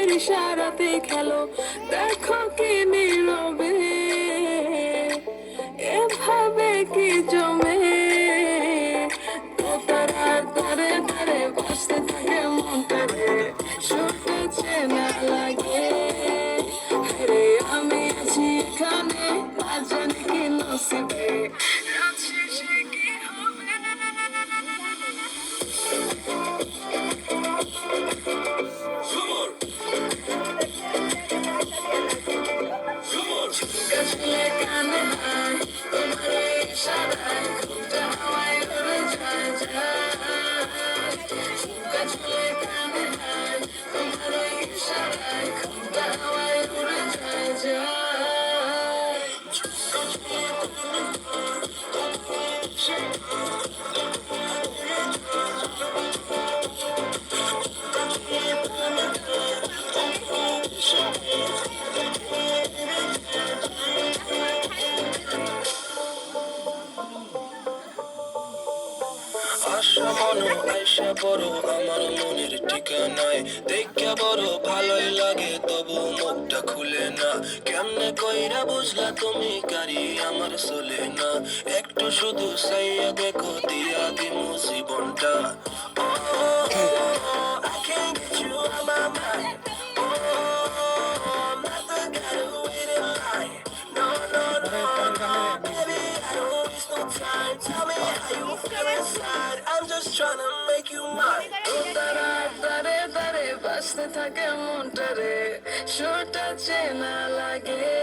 চোখের ইশারাতে খেলো, দেখো কি নীরবে এভাবে কি জমে তারার ধারে ধারে ভাসতে থাকে মনটারে, সুরটা চেনা লাগে। আরে আমি আছি এখানে, না জানি কি নসিবে, রাত শেষে কি হবে। গাছগুলো কানে হায়, তোমার এই ইশারায় ঘুমটা হাওয়ায় উড়ে যায় যায়। গাছগুলো কানে হায়, তোমার এই ইশারায় ঘুমটা হাওয়ায় উড়ে যায় যায়। আশা মনো আয়সা বড় আমার মনের ঠিকানায়, দেখা বড় ভালোই লাগে তবু মুখটা খুলে না। কেমনে কইরা বুঝলা তুমি গাড়ি আমার চলে না, একটু শুধু চাইয়া দেখো দিয়া দিমু জীবনটা। I can't get you out my mind. I'm not the guy who wait in line. No, no, no, no, baby, I don't waste no time. Tell me how you feel inside. I'm just trying to make you mine. তারার ধারে ধারে ভাসতে থাকে মনটারে, সুরটা চেনা লাগে।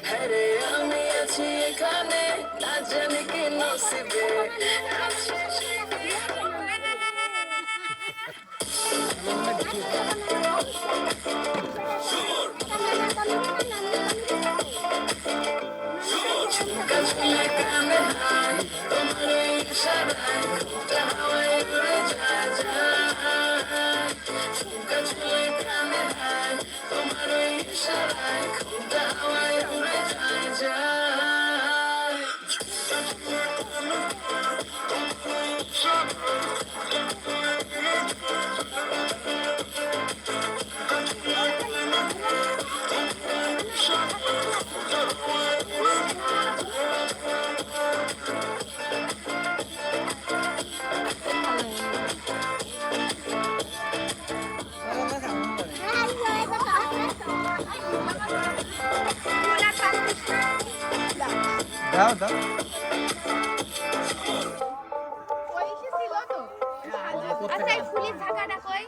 হ্যারে আমি আছি এখানে, না জানি কি নসিবে, রাত শেষে কি হবে। গাছগুলো কানে হায়, তোমার এই ইশারায় ঘুমটা হাওয়ায় উড়ে যায় যায়। গাছগুলো কানে হায়, তোমার এই ইশারায় ঘুমটা হাওয়ায় উড়ে যায় যায়। দাও দাও ওই ছিল তো আচ্ছা এই ফুলের ঢাকাটা কই